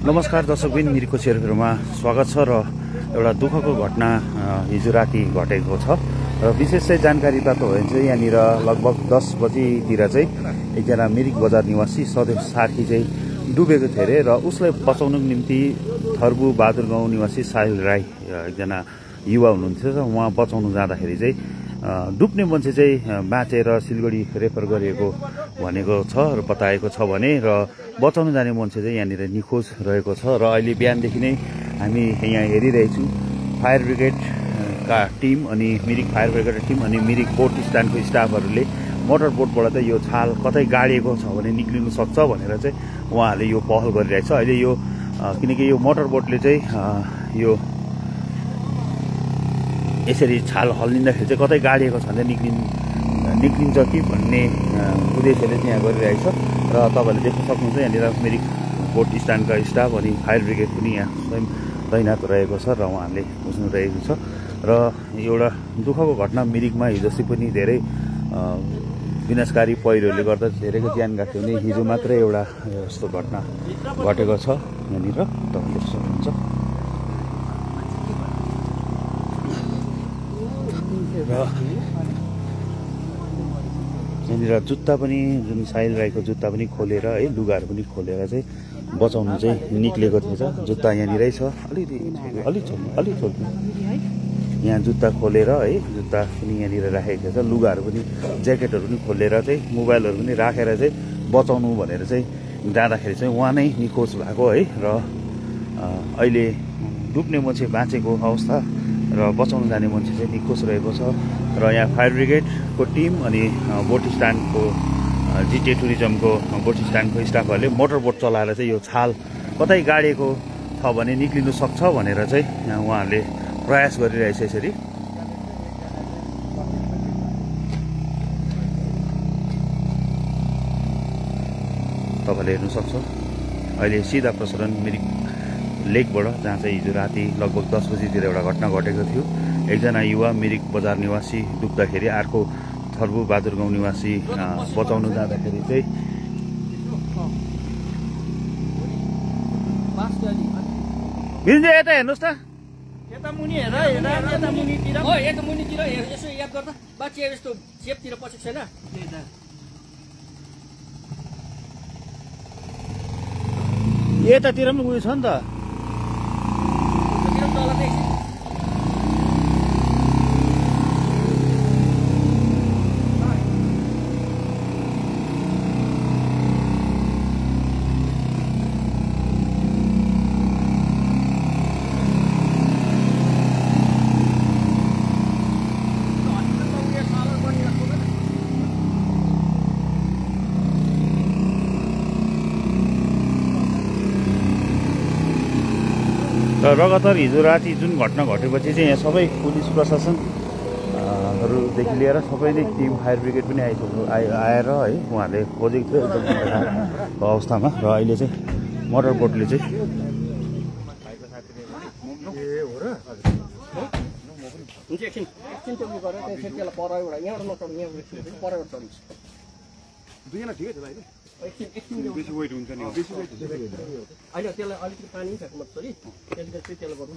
नमस्कार दर्शकबिन, मिरिकको सेयरहरूमा स्वागत छ र एउटा दुःखको घटना हिजो राति घटेको छ र विशेष चाहिँ जानकारी प्राप्त भयो भने चाहिँ यहाँनिर लगभग 10 बजीतिर चाहिँ एकजना मिरिक बजार निवासी सदेव सार्की चाहिँ डुबेको थियो अरे र उसलाई बचाउनको निम्ति थर्बु बहादुर गाउँ निवासी साहिल राई एकजना युवा हुनुहुन्थ्यो र उहाँ बचाउनु जाँदाखेरि चाहिँ डुब्ने मान्छे चाहिँ बाँचेर सिलगढी रेफर गरिएको भनेको छ र बताएको छ भने र बचाउन जाने मान्छे चाहिँ यहाँनिर निखोज रहेको छ र अहिले बिहानदेखि नै हामी यहाँ हेरिरहेछौँ फायर ब्रिगेडका टिम अनि मिरिक फायर ब्रिगेडका टिम अनि मिरिक बोट स्ट्यान्डको स्टाफहरूले मोटर बोटबाट चाहिँ यो छाल कतै गाडिएको छ भने निक्लिनु सक्छ भनेर चाहिँ उहाँहरूले यो पहल गरिरहेछ। अहिले यो किनकि यो मोटर बोटले चाहिँ यो यसरी छाल हल्लिँदाखेरि चाहिँ कतै गाडिएको छ भने निक्लिन्छ कि भन्ने उद्देश्यले चाहिँ यहाँ गरिरहेछ र तपाईँहरूले देख्न सक्नुहुन्छ यहाँनिर मिरिक बोट स्ट्यान्डका स्टाफ अनि फायर ब्रिगेड पनि यहाँ स्वयं तैनात रहेको छ र उहाँहरूले बुझ्नु छ र एउटा दुःखको घटना मिरिकमा हिजोसि पनि धेरै विनाशकारी पहिरोले गर्दा धेरैको ज्यान गएको थियो भने हिजो मात्रै एउटा यस्तो घटना घटेको छ यहाँनिर तपाईँले देख्न सक्नुहुन्छ। र यहाँनिर जुत्ता पनि जुन साहिल राईको जुत्ता पनि खोलेर है लुगाहरू पनि खोलेर चाहिँ बचाउनु चाहिँ निक्लेको थिएछ। जुत्ता यहाँनिरै छ, अलि छोड्नु यहाँ जुत्ता खोलेर है जुत्ता पनि यहाँनिर राखेको छ, लुगाहरू पनि ज्याकेटहरू पनि खोलेर चाहिँ मोबाइलहरू पनि राखेर चाहिँ बचाउनु भनेर चाहिँ जाँदाखेरि चाहिँ उहाँ नै निखोज भएको है र अहिले डुब्ने मान्छे बाँचेको अवस्था र बचाउन जाने मान्छे चाहिँ निखोज रहेको छ र यहाँ फायर ब्रिगेडको टिम अनि बोट स्ट्यान्डको जिटिए टुरिज्मको बोट स्ट्यान्डको स्टाफहरूले मोटर बोट चलाएर चाहिँ यो छाल कतै गाडिएको छ भने निक्लिनु सक्छ भनेर चाहिँ यहाँ उहाँहरूले प्रयास गरिरहेछ। यसरी तपाईँले हेर्नु सक्छ अहिले सिधा प्रसारण मिरिक लेकबाट जहाँ चाहिँ हिजो राति लगभग 10 बजीतिर एउटा घटना घटेको थियो। एकजना युवा मिरिक बजार निवासी डुब्दाखेरि अर्को थर्बु बहादुर गाउँ निवासी बचाउनु जाँदाखेरि चाहिँ यता हेर्नुहोस् त, यता मुनि हेर यता मुनितिर यता मुनितिर यसो याद गर्दा बाँकी यस्तो चेपतिर पसेको छैन। यतातिर पनि उयो छ नि त लगातार हिजो राति जुन घटना घटेपछि चाहिँ यहाँ सबै पुलिस प्रशासनहरूदेखि लिएर सबै नै टिम फायर ब्रिगेड पनि आएर है उहाँहरूले खोजेको थियो एकदम अवस्थामा र अहिले चाहिँ मोटर बोटले चाहिँ बेसी वेट हुन्छ नि बेसी वेट अहिले त्यसलाई अलिकति पानी फ्याँक्नु छोरी त्यसले चाहिँ त्यसलाई गर्नु।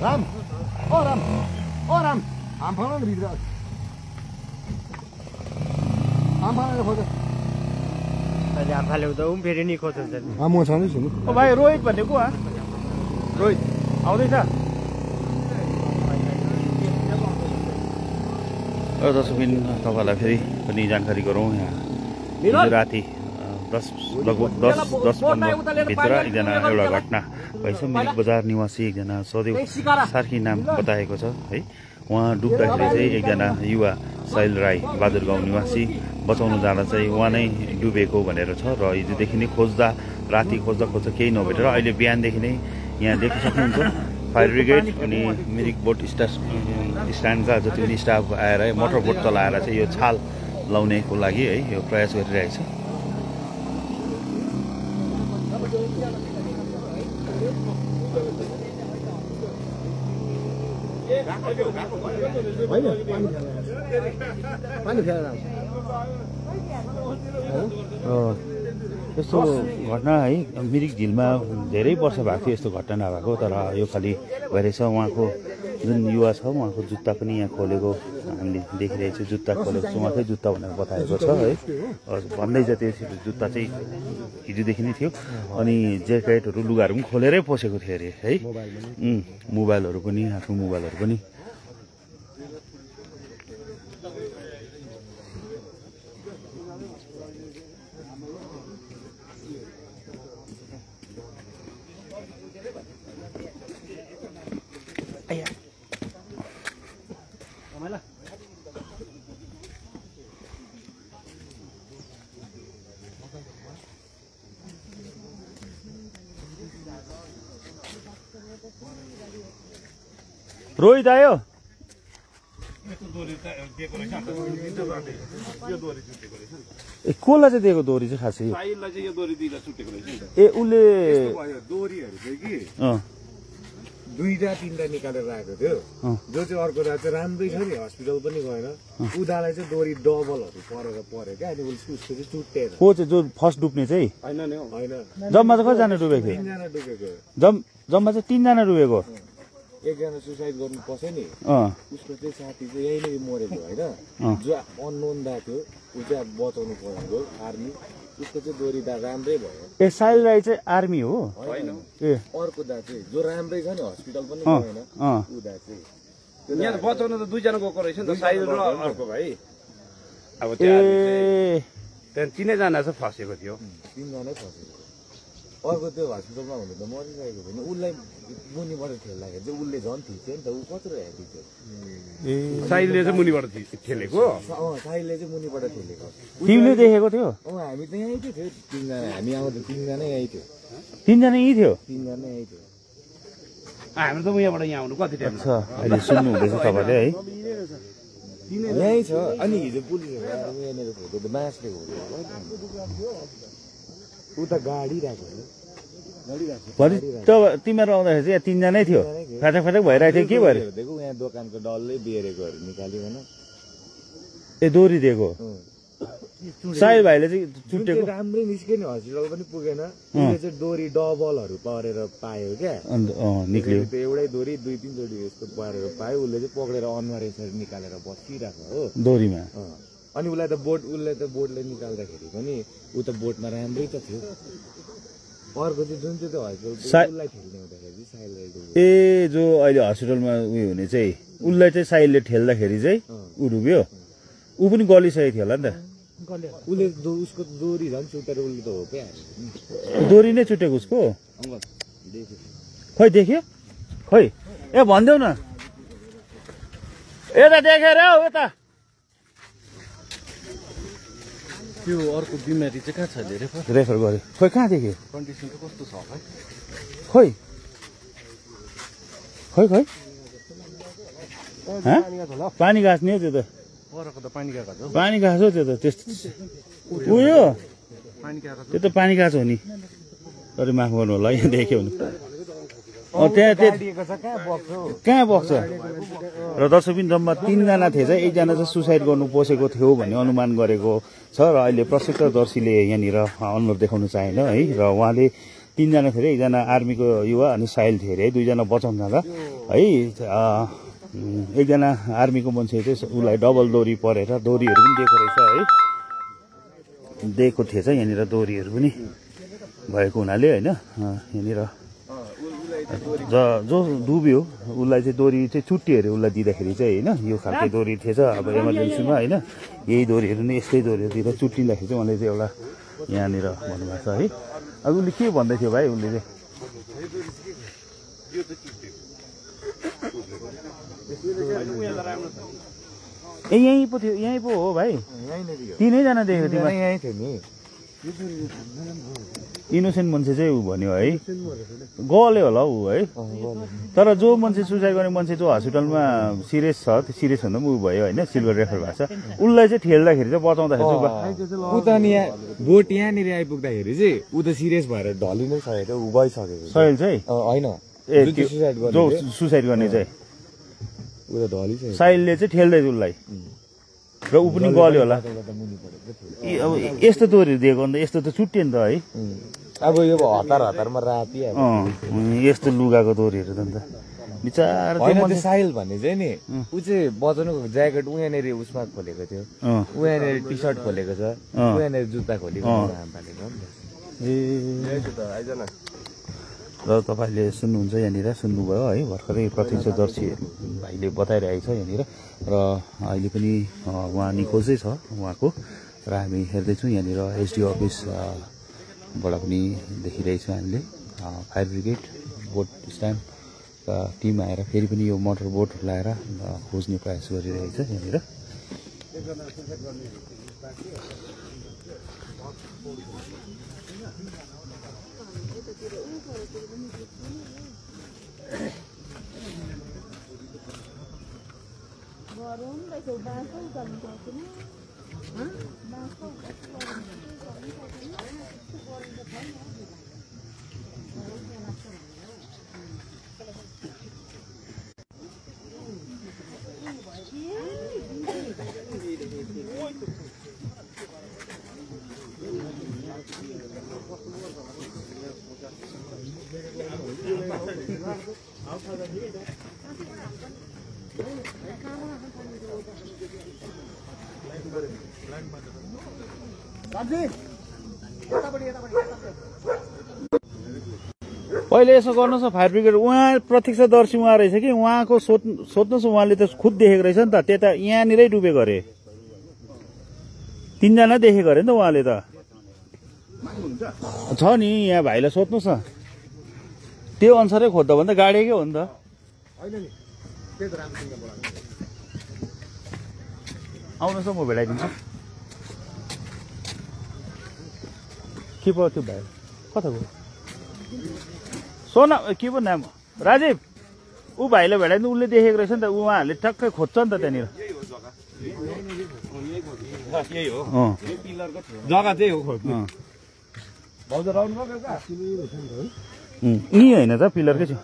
राम हाम फाल्नु नि भित्र हाम फालेर खोज अहिले हाम फाल्यो त फेरि नि खोज्छ नि म छँदै छु नि। ओ भाइ रोहित भनेको रोहित आउँदैछ दर्शकबिन तपाईँलाई फेरि पनि जानकारी गरौँ। यहाँ हिजो राति लगभग 10-15 भित्र एकजना एउटा घटना भएछ। मिरिक बजार निवासी एकजना सदेव सार्की नाम बताएको छ है। उहाँ डुब्दाखेरि चाहिँ एकजना युवा साहिल राई बहादुर गाउँ निवासी बचाउनु जाँदा चाहिँ उहाँ नै डुबेको भनेर छ र हिजोदेखि नै खोज्दा राति खोज्दा केही नभेटेर अहिले बिहानदेखि नै यहाँ देख्न सक्नुहुन्छ फायर ब्रिगेड अनि मिरिक बोट स्ट्यान्डका जति पनि स्टाफ आएर मोटर बोट चलाएर चाहिँ यो छाल लाउनेको लागि है यो प्रयास गरिरहेछ। पानी फेरेर यस्तो घटना है मिरिक झिलमा धेरै वर्ष भएको थियो यस्तो घटना नभएको, तर यो खालि भइरहेछ। उहाँको जुन युवा छ उहाँको जुत्ता पनि यहाँ खोलेको हामीले देखिरहेको छु, जुत्ता खोलेको छ, उहाँकै जुत्ता भनेर बताएको छ है। भन्दै छ त्यो जुत्ता चाहिँ हिजोदेखि नै थियो, अनि ज्याकेटहरू लुगाहरू पनि खोलेरै पसेको थियो अरे है। मोबाइलहरू पनि, आफ्नो मोबाइलहरू पनि। रोहित आयो? ए कसलाई चाहिँ दिएको दोरी चाहिँ खासै? ए उसले दोरीहरू चाहिँ कि दुईटा तिनटा निकालेर राखेको थियो, जो चाहिँ अर्को रात चाहिँ राम्रै छ नि, हस्पिटल पनि गएन। उदालाई चाहिँ दोरी डबलहरू परेर क्या, अनि उसको चाहिँ चुट्टेर। को चाहिँ जो फर्स्ट डुब्ने चाहिँ? होइन, जम्मा चाहिँ कतिजना डुबेको थियो? 3जना डुबेको। जम्मा चाहिँ 3जना डुबेको। एकजना सुसाइड गर्नु पस्यो नि, उसको चाहिँ साथी चाहिँ यहीँनिर मरेको होइन, जो अननोन दा थियो ऊ चाहिँ बचाउनु परेको आर्मी, उसको चाहिँ दोरी दा राम्रै भयो। ए साहिल राई चाहिँ आर्मी हो? ए अर्को दा चाहिँ जो राम्रै छ नि, हस्पिटल पनि गएन ऊ दा चाहिँ। यहाँ बचाउनु त 2जना गएको रहेछ नि त, साहिल र अर्को भाइ। अब त्यहाँ 3जना चाहिँ फसेको थियो। 3जना फसेको। अर्को त्यो हस्पिटलमा हुनु त मरिरहेको होइन, उसलाई मुनिबाट ठेल्दाखेरि चाहिँ उसले झन् थिच्यो नि त, ऊ कत्रो हेर्दै थियो। साहिलले चाहिँ मुनिबाट ठेलेको? साहिलले चाहिँ मुनिबाट ठेलेको। तिमीले देखेको थियो? हामी त यहीँ थियो 3जना, हामी आउँदा 3जना यहीँ थियो। 3जना यहीँ थियो? 3जना यहीँ थियो। हाम्रो त यहाँबाट यहाँ आउनु कति टाइम छ? अहिले सुन्नु हुँदैछ तपाईँले है? यहीँ छ। अनि हिजो पुलिसहरू यहाँनिर फोटो त बाँसले फोटो ऊ त गाडी राख्यो भने त तिमीहरू आउँदाखेरि चाहिँ 3जनै थियो, फाटक फाटक भइरहेको थियो। के भएर देखो यहाँ दोकानको डल्लै बेरेकोहरू निकालिकन ए दोरी दिएको? साहिल भाइले चाहिँ चुटेको राम्रै निस्क्यो नि, हस्पिटल पनि पुगेन। उसले चाहिँ दोरी डबलहरू परेर पायो क्या, निक्ल्यो। त्यो एउटै दोरी 2-3 जोडी यस्तो परेर पायो। उसले चाहिँ पक्रेर अनुहार यसरी निकालेर बसिरहेको हो दोरीमा। अनि उसले त बोटले निकाल्दाखेरि पनि ऊ त बोटमा राम्रै त थियो। अर्को चाहिँ जुन चाहिँ हस्पिटललाई ठेल्ने हुँदाखेरि चाहिँ साहिललाई ए जो अहिले हस्पिटलमा उयो हुने चाहिँ उसलाई चाहिँ साहिलले ठेल्दाखेरि चाहिँ ऊ डुब्यो। ऊ पनि गलिसकेको थियो होला नि त। उसले उसको दोरी झन् चुटेर उसले त हो क्या, दोरी नै चुटेको उसको। खै देख्यो? खै ए भनिदेऊ न, यता देखेर हौ यता। त्यो अर्को बिमारी चाहिँ कहाँ छ? रेफर गर्यो। खोइ कहाँ देख्यो? कन्डिसन त कस्तो छ है? खोइ खोइ खोइ पानी गाँच्ने हो त्यो त। परको त पानी गएको हो। पानी गाँच हो त्यो त। त्यस्तो उयो पानी गएको त्यो त पानी गाँच हो नि। अरे माफ गर्नु होला, यहाँ देख्यो भने त्यहाँ कहाँ बग्छ। र दर्शकबिन जम्मा 3जना थिए चाहिँ 1जना चाहिँ सुसाइड गर्नु पसेको थियो भन्ने अनुमान गरेको छ। र अहिले प्रत्यक्षदर्शीले यहाँनिर अनुहार देखाउन चाहेन है। र उहाँले 3जना थियो, 1जना आर्मीको युवा अनि साहिल थियो अरे है। 2जना बचाउन जाँदा है 1जना आर्मीको मान्छे चाहिँ उसलाई डबल दोरी परेर दोरीहरू पनि दिएको रहेछ है। दिएको थिएछ यहाँनिर दोरीहरू पनि भएको हुनाले होइन। यहाँनिर जो डुब्यो उसलाई चाहिँ दोरी चाहिँ छुट्टियो अरे उसलाई दिँदाखेरि चाहिँ होइन। यो खालको दोरी थिएछ अब इमर्जेन्सीमा होइन। यही दोरीहरू नै यस्तै दोरीहरू दिँदा चुट्टिँदाखेरि चाहिँ उहाँले चाहिँ एउटा यहाँनिर भन्नुभएको छ है। अब उसले के भन्दै थियो भाइ? उसले चाहिँ ए यहीँ पो थियो, यहीँ पो हो भाइ। 3जना देखेको थियो यहीँ थियो नि। इनोसेन्ट मान्छे चाहिँ ऊ भन्यो है, गले होला ऊ है। तर जो मान्छे सुसाइड गर्ने मान्छे जो हस्पिटलमा सिरियस छ, त्यो सिरियस भन्दा पनि ऊ भयो होइन, सिल्भर रेफर भएको छ। उसलाई चाहिँ ठेल्दाखेरि चाहिँ बचाउँदाखेरि ऊ त नि बोट यहाँनिर आइपुग्दाखेरि चाहिँ ऊ त सिरियस भएर ढलि नै सकेको, ऊ गइसकेको। साहिल चाहिँ होइन ए जो सुसाइड गर्ने चाहिँ ऊ त ढलिसकेको। साहिलले चाहिँ ठेल्दै उसलाई र ऊ पनि गल्यो होला अब यस्तो दोहोरीहरू दिएको अन्त यस्तो त छुट्यो नि त है अब यो हतारमा राति यस्तो लुगाको दोहोरीहरू त अन्त बिचार साहिल भन्ने चाहिँ नि ऊ चाहिँ बचाउनुको ज्याकेट उहाँनिर उसमा खोलेको थियो उहाँनिर टी सर्ट खोलेको छ उहाँनिर जुत्ता खोलेको र तपाईँले सुन्नुहुन्छ यहाँनिर सुन्नुभयो है भर्खरै प्रत्यक्षदर्शी भाइले बताइरहेको छ यहाँनिर र अहिले पनि उहाँ निखोजै छ उहाँको र हामी हेर्दैछौँ यहाँनिर एसडिओ अफिसबाट पनि देखिरहेछौँ हामीले फायर ब्रिगेड बोट स्ट्यान्ड टिम आएर फेरि पनि यो मोटर बोट लगाएर खोज्ने प्रयास गरिरहेको छ यहाँनिर पहिले यसो गर्नुहोस् न फायर ब्रिगेड उहाँ प्रत्यक्षदर्शी उहाँ रहेछ कि उहाँको सोध्नुहोस् उहाँले त खुद देखेको रहेछ नि त त्यता यहाँनिरै डुबेको अरे 3 जना देखेको अरे नि त उहाँले त छ नि यहाँ भाइलाई सोध्नुहोस् न त्यो अनुसारै खोज्दा भन्दा गाडीकै हो नि त आउनुहोस् न म भेटाइदिन्छु के पो त्यो भाइ कता गयो सोना के पो नाम राजीव ऊ भाइलाई भेटाइदिनु उसले देखेको रहेछ नि त उहाँहरूले टक्कै खोज्छ नि त त्यहाँनिर यही हो जग्गा त्यही हो नि होइन त पिलरकै छु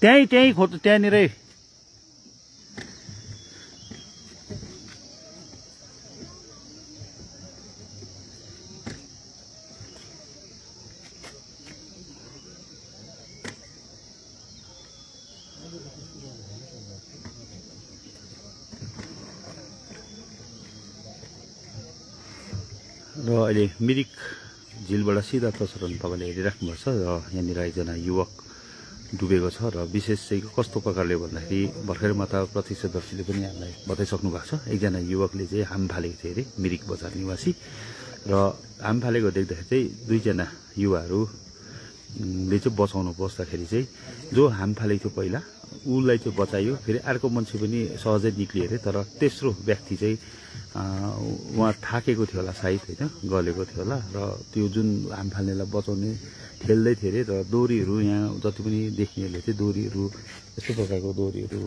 त्यहीँ खोज त्यहाँनिरै र अहिले मिरिक झिलबाट सिधा प्रसारण तपाईँले हेरिराख्नु भएको छ र यहाँनिर एकजना युवक डुबेको छ र विशेष चाहिँ कस्तो प्रकारले भन्दाखेरि भर्खरै मात्र प्रत्यक्षदर्शीले पनि हामीलाई बताइसक्नु भएको छ एकजना युवकले चाहिँ हाम फालेको थियो अरे मिरिक बजार निवासी र हाम फालेको देख्दाखेरि चाहिँ 2 जना युवाहरूले चाहिँ बचाउनु बस्दाखेरि चाहिँ जो हाम फालेको थियो पहिला उसलाई चाहिँ बचायो फेरि अर्को मान्छे पनि सहजै निक्लियो अरे तर तेस्रो व्यक्ति चाहिँ उहाँ थाकेको थियो होला सायद होइन गलेको थियो होला र त्यो जुन हाम फाल्नेलाई बचाउने खेल्दै थियो अरे र डोरीहरू यहाँ जति पनि देखिनेले चाहिँ डोरीहरू यस्तो प्रकारको डोरीहरू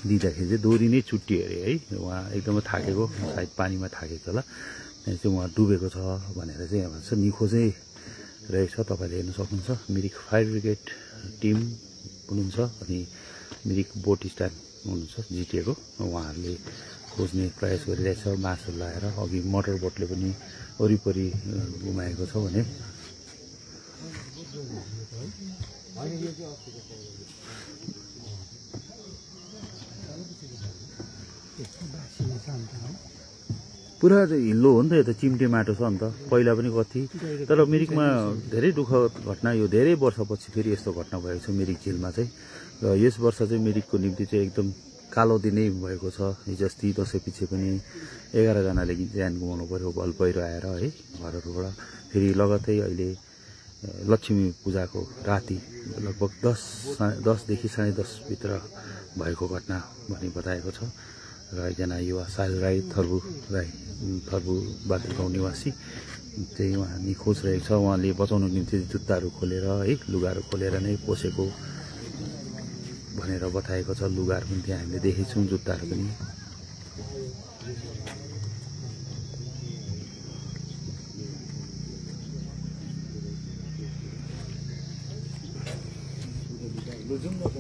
दिँदाखेरि चाहिँ डोरी नै छुट्टियो अरे है उहाँ एकदमै थाकेको सायद पानीमा थाकेको होला त्यहाँ चाहिँ उहाँ डुबेको छ भनेर चाहिँ यहाँ भन्छ निखोजै रहेछ तपाईँले हेर्न सक्नुहुन्छ मिरिक फायर ब्रिगेड टिम हुनुहुन्छ अनि मिरिक बोट स्ट्यान्ड हुनुहुन्छ जिटिएको उहाँहरूले खोज्ने प्रयास गरिरहेछ बाँसहरू लगाएर अघि मोटर बोटले पनि वरिपरि घुमाएको छ भने पुरा हिल्लो हो नि त यो त चिम्टे माटो छ नि त पहिला पनि कति तर मिरिकमा धेरै दुःख घटना यो धेरै वर्षपछि फेरि यस्तो घटना भएको छ मिरिक झिलमा चाहिँ र यस वर्ष चाहिँ मिरिकको निम्ति चाहिँ एकदम कालो दिनै भएको छ हिजो अस्ति दसैँ पछि पनि 11 जनाले ज्यान गुमाउनु पर्यो भल पहिरो आएर है घरहरूबाट फेरि लगत्तै अहिले लक्ष्मी पूजाको राति लगभग 10 देखि 10:30 भित्र भएको घटना भनी बताएको छ र एकजना युवा साहिल राई थर्बु बाटो गाउँ निवासी चाहिँ उहाँ निखोज रहेको छ उहाँले बचाउनु निम्ति जुत्ताहरू खोलेर है लुगाहरू खोलेर नै पोसेको भनेर बताएको छ लुगाहरू पनि त्यहाँ हामीले देखेछौँ जुत्ताहरू पनि लु जाउँ न त